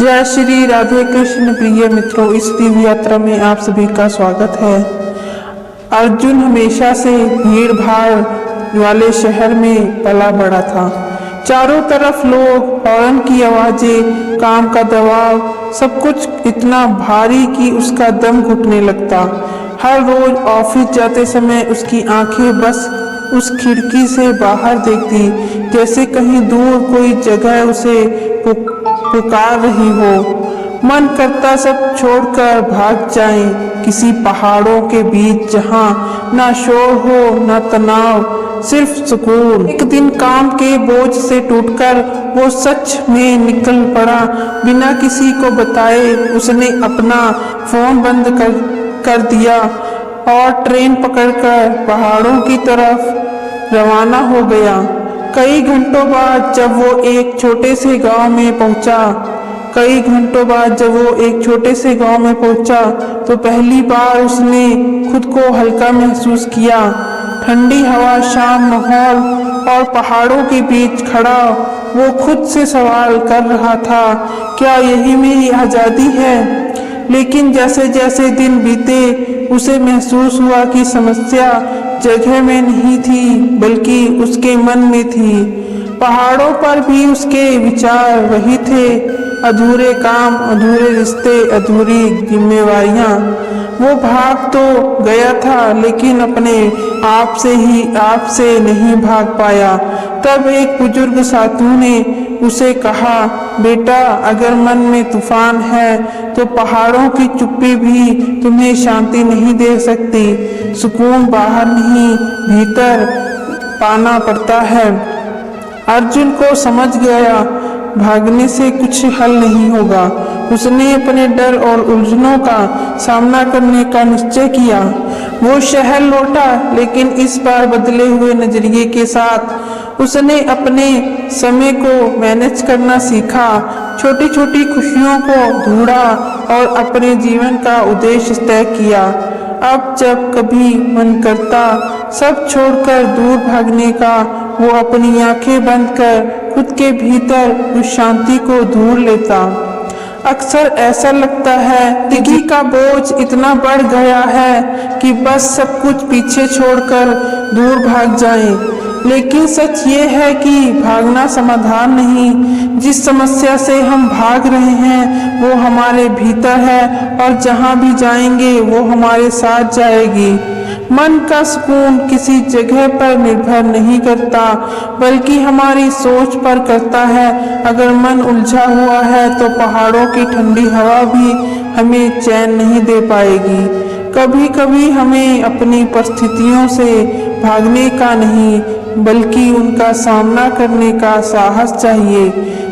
जय श्री राधे कृष्ण। प्रिय मित्रों, इस दिव्य यात्रा में आप सभी का स्वागत है। अर्जुन हमेशा से भीड़ भाड़ वाले शहर में पला बड़ा था। चारों तरफ लोग, हॉर्न की आवाजें, काम का दबाव, सब कुछ इतना भारी कि उसका दम घुटने लगता। हर रोज ऑफिस जाते समय उसकी आंखें बस उस खिड़की से बाहर देखती, जैसे कहीं दूर कोई जगह उसे पुकार रही हो। मन करता सब छोड़कर भाग जाए किसी पहाड़ों के बीच, जहां ना शोर हो ना तनाव, सिर्फ सुकून। एक दिन काम के बोझ से टूटकर वो सच में निकल पड़ा। बिना किसी को बताए उसने अपना फोन बंद कर दिया और ट्रेन पकड़कर पहाड़ों की तरफ रवाना हो गया। कई घंटों बाद जब वो एक छोटे से गांव में पहुंचा, तो पहली बार उसने खुद को हल्का महसूस किया। ठंडी हवा, शांत माहौल और पहाड़ों के बीच खड़ा वो खुद से सवाल कर रहा था, क्या यही मेरी आज़ादी है? लेकिन जैसे जैसे दिन बीते उसे महसूस हुआ कि समस्या जगह में नहीं थी बल्कि उसके मन में थी। पहाड़ों पर भी उसके विचार वही थे, अधूरे काम, अधूरे रिश्ते, अधूरी जिम्मेवारियां। वो भाग तो गया था लेकिन अपने आप से नहीं भाग पाया। तब एक बुजुर्ग साधु ने उसे कहा, बेटा, अगर मन में तूफान है तो पहाड़ों की चुप्पी भी तुम्हें शांति नहीं दे सकती। सुकून बाहर नहीं, भीतर पाना पड़ता है। अर्जुन को समझ गया, भागने से कुछ हल नहीं होगा। उसने अपने डर और उलझनों का सामना करने का निश्चय किया। वो शहर लौटा, लेकिन इस बार बदले हुए नजरिए के साथ। उसने अपने समय को मैनेज करना सीखा, छोटी छोटी खुशियों को ढूंढा और अपने जीवन का उद्देश्य तय किया। अब जब कभी मन करता सब छोड़कर दूर भागने का, वो अपनी आंखें बंद कर खुद के भीतर उस शांति को ढूंढ लेता। अक्सर ऐसा लगता है जिंदगी का बोझ इतना बढ़ गया है कि बस सब कुछ पीछे छोड़कर दूर भाग जाएं। लेकिन सच ये है कि भागना समाधान नहीं। जिस समस्या से हम भाग रहे हैं वो हमारे भीतर है और जहाँ भी जाएंगे वो हमारे साथ जाएगी। मन का सुकून किसी जगह पर निर्भर नहीं करता बल्कि हमारी सोच पर करता है। अगर मन उलझा हुआ है तो पहाड़ों की ठंडी हवा भी हमें चैन नहीं दे पाएगी। कभी कभी हमें अपनी परिस्थितियों से भागने का नहीं बल्कि उनका सामना करने का साहस चाहिए।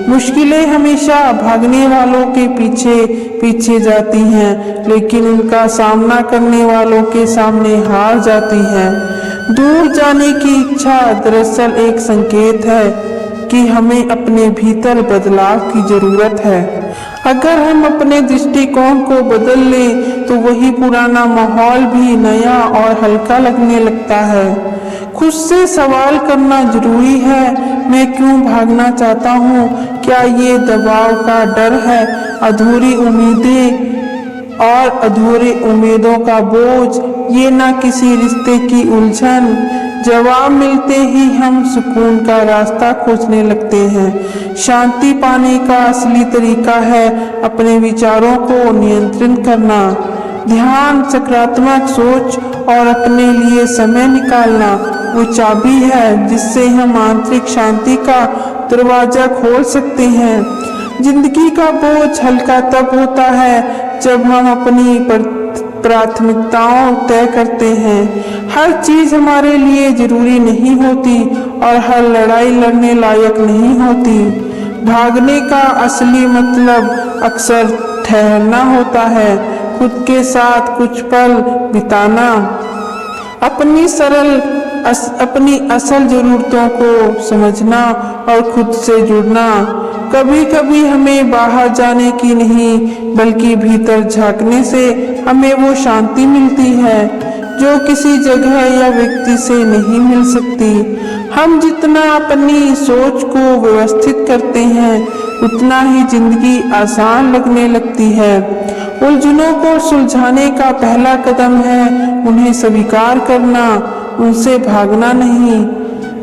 मुश्किलें हमेशा भागने वालों के पीछे पीछे जाती हैं, लेकिन उनका सामना करने वालों के सामने हार जाती हैं। दूर जाने की इच्छा दरअसल एक संकेत है कि हमें अपने भीतर बदलाव की जरूरत है। अगर हम अपने दृष्टिकोण को बदल लें तो वही पुराना माहौल भी नया और हल्का लगने लगता है। खुद से सवाल करना जरूरी है, मैं क्यों भागना चाहता हूँ? क्या ये दबाव का डर है, अधूरी उम्मीदें और अधूरी उम्मीदों का बोझ, ये ना किसी रिश्ते की उलझन? जवाब मिलते ही हम सुकून का रास्ता खोजने लगते हैं। शांति पाने का असली तरीका है अपने विचारों को नियंत्रित करना, ध्यान, सकारात्मक सोच और अपने लिए समय निकालना वो चाबी है जिससे हम आंतरिक शांति का दरवाजा खोल सकते हैं। जिंदगी का बोझ हल्का तब होता है जब हम अपनी प्राथमिकताओं तय करते हैं। हर चीज हमारे लिए जरूरी नहीं होती और हर लड़ाई लड़ने लायक नहीं होती। भागने का असली मतलब अक्सर ठहरना होता है, खुद के साथ कुछ पल बिताना, अपनी असल जरूरतों को समझना और खुद से जुड़ना। कभी कभी हमें बाहर जाने की नहीं बल्कि भीतर झांकने से हमें वो शांति मिलती है जो किसी जगह या व्यक्ति से नहीं मिल सकती। हम जितना अपनी सोच को व्यवस्थित करते हैं उतना ही जिंदगी आसान लगने लगती है। उलझनों को सुलझाने का पहला कदम है उन्हें स्वीकार करना, उनसे भागना नहीं।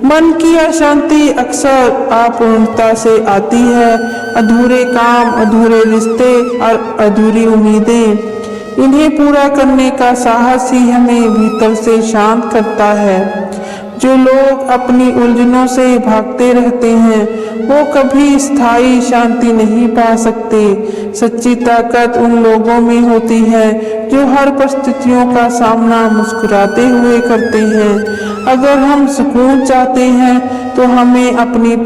मन की अशांति अक्सर अपूर्णता से आती है। अधूरे काम, अधूरे रिश्ते और अधूरी उम्मीदें, इन्हें पूरा करने का साहस ही हमें भीतर से शांत करता है। जो लोग अपनी उलझनों से भागते रहते हैं वो कभी स्थायी शांति नहीं पा सकते। सच्ची ताकत उन लोगों में होती है जो हर परिस्थितियों का सामना मुस्कुराते हुए करते हैं। अगर हम सुकून चाहते हैं तो हमें अपनी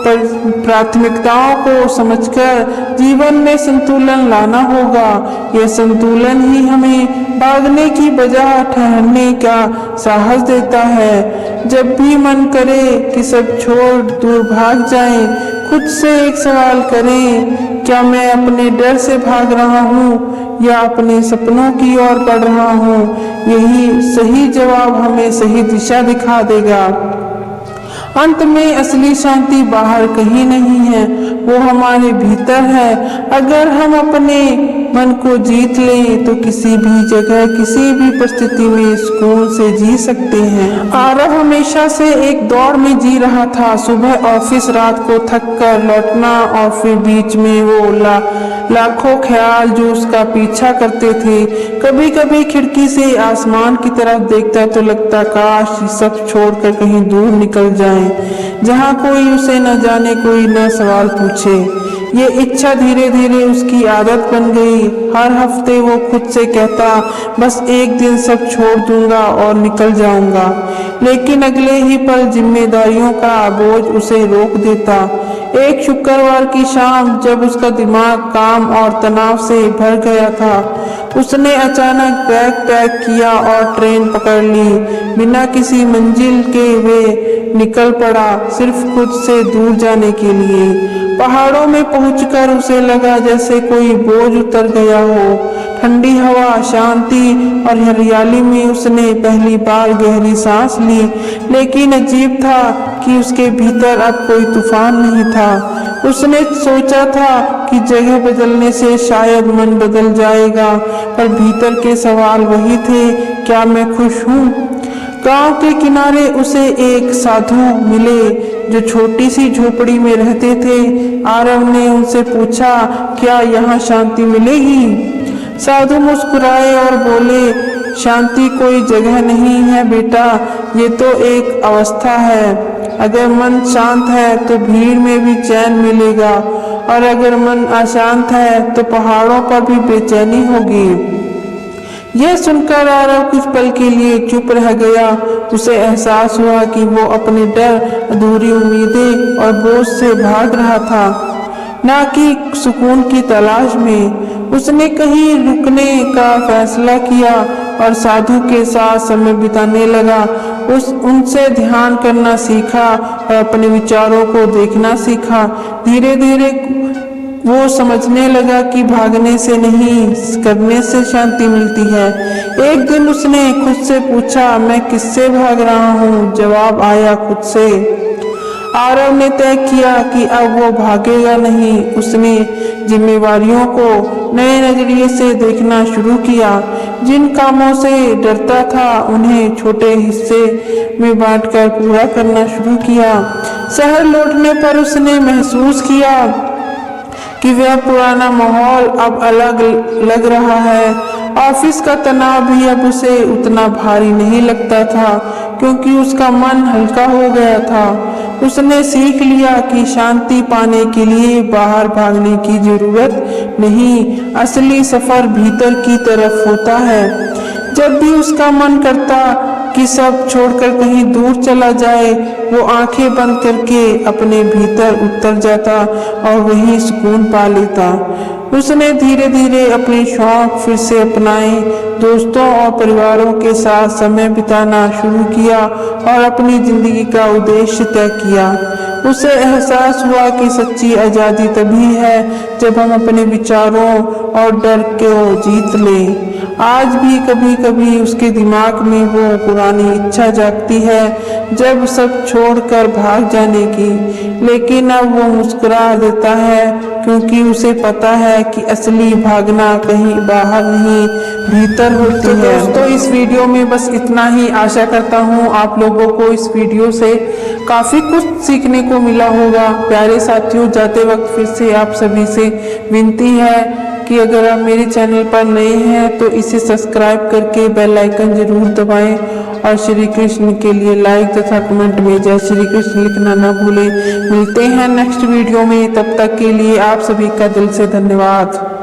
प्राथमिकताओं को समझकर जीवन में संतुलन लाना होगा। यह संतुलन ही हमें भागने की बजाय ठहरने का साहस देता है। जब भी मन करे कि सब छोड़ दूर भाग जाएं, खुद से एक सवाल करें, क्या मैं अपने डर से भाग रहा हूँ या अपने सपनों की ओर बढ़ रहा हूँ? यही सही जवाब हमें सही दिशा दिखा देगा। अंत में असली शांति बाहर कहीं नहीं है, वो हमारे भीतर है। अगर हम अपने मन को जीत लें तो किसी भी जगह, किसी भी परिस्थिति में सुकून से जी सकते हैं। आरव हमेशा से एक दौड़ में जी रहा था। सुबह ऑफिस, रात को थक कर लौटना और फिर बीच में वो लाखों ख्याल जो उसका पीछा करते थे। कभी कभी खिड़की से आसमान की तरफ देखता तो लगता काश सब छोड़कर कहीं दूर निकल जाए, जहाँ कोई उसे न जाने, कोई न सवाल पूछे। ये इच्छा धीरे धीरे उसकी आदत बन गई। हर हफ्ते वो खुद से कहता, बस एक दिन सब छोड़ दूंगा और निकल जाऊंगा। लेकिन अगले ही पल जिम्मेदारियों का बोझ उसे रोक देता। एक शुक्रवार की शाम जब उसका दिमाग काम और तनाव से भर गया था, उसने अचानक बैग पैक किया और ट्रेन पकड़ ली। बिना किसी मंजिल के वे निकल पड़ा, सिर्फ खुद से दूर जाने के लिए। पहाड़ों में पहुंचकर उसे लगा जैसे कोई बोझ उतर गया हो। ठंडी हवा, शांति और हरियाली में उसने पहली बार गहरी सांस ली। लेकिन अजीब था कि उसके भीतर अब कोई तूफान नहीं था। उसने सोचा था कि जगह बदलने से शायद मन बदल जाएगा, पर भीतर के सवाल वही थे, क्या मैं खुश हूँ? गांव के किनारे उसे एक साधु मिले जो छोटी सी झोपड़ी में रहते थे। आरव ने उनसे पूछा, क्या यहाँ शांति मिलेगी? साधु मुस्कुराए और बोले, शांति कोई जगह नहीं है बेटा, ये तो एक अवस्था है। अगर मन शांत है तो भीड़ में भी चैन मिलेगा, और अगर मन अशांत है तो पहाड़ों पर भी बेचैनी होगी। यह सुनकर आरव कुछ पल के लिए चुप रह गया। उसे एहसास हुआ कि वो अपने डर, अधूरी उम्मीदें और बोझ से भाग रहा था, ना कि सुकून की तलाश में। उसने कहीं रुकने का फैसला किया और साधु के साथ समय बिताने लगा। उनसे ध्यान करना सीखा और अपने विचारों को देखना सीखा। धीरे धीरे वो समझने लगा कि भागने से नहीं, करने से शांति मिलती है। एक दिन उसने खुद से पूछा, मैं किससे भाग रहा हूँ? जवाब आया, खुद से। आरव ने तय किया कि अब वो भागेगा नहीं। उसने जिम्मेवारियों को नए नजरिए से देखना शुरू किया। जिन कामों से डरता था उन्हें छोटे हिस्से में बांटकर पूरा करना शुरू किया। शहर लौटने पर उसने महसूस किया कि वह पुराना माहौल अब अलग लग रहा है। ऑफिस का तनाव भी अब उसे उतना भारी नहीं लगता था, क्योंकि उसका मन हल्का हो गया था। उसने सीख लिया कि शांति पाने के लिए बाहर भागने की जरूरत नहीं, असली सफर भीतर की तरफ होता है। जब भी उसका मन करता कि सब छोड़कर कहीं दूर चला जाए, वो आंखें बंद करके अपने भीतर उतर जाता और वहीं सुकून पा लेता। उसने धीरे धीरे अपने शौक फिर से अपनाए, दोस्तों और परिवारों के साथ समय बिताना शुरू किया और अपनी जिंदगी का उद्देश्य तय किया। उसे एहसास हुआ कि सच्ची आज़ादी तभी है जब हम अपने विचारों और डर को जीत लें। आज भी कभी कभी उसके दिमाग में वो पुरानी इच्छा जागती है, जब सब छोड़कर भाग जाने की, लेकिन अब वो मुस्कुरा देता है क्योंकि उसे पता है कि असली भागना कहीं बाहर नहीं भीतर होती है। दोस्तों, इस वीडियो में बस इतना ही। आशा करता हूँ आप लोगों को इस वीडियो से काफी कुछ सीखने को मिला होगा। प्यारे साथियों, जाते वक्त फिर से आप सभी से विनती है कि अगर आप मेरे चैनल पर नए हैं तो इसे सब्सक्राइब करके बेल आइकन जरूर दबाएं और श्री कृष्ण के लिए लाइक तथा कमेंट में जय श्री कृष्ण लिखना न भूलें। मिलते हैं नेक्स्ट वीडियो में, तब तक के लिए आप सभी का दिल से धन्यवाद।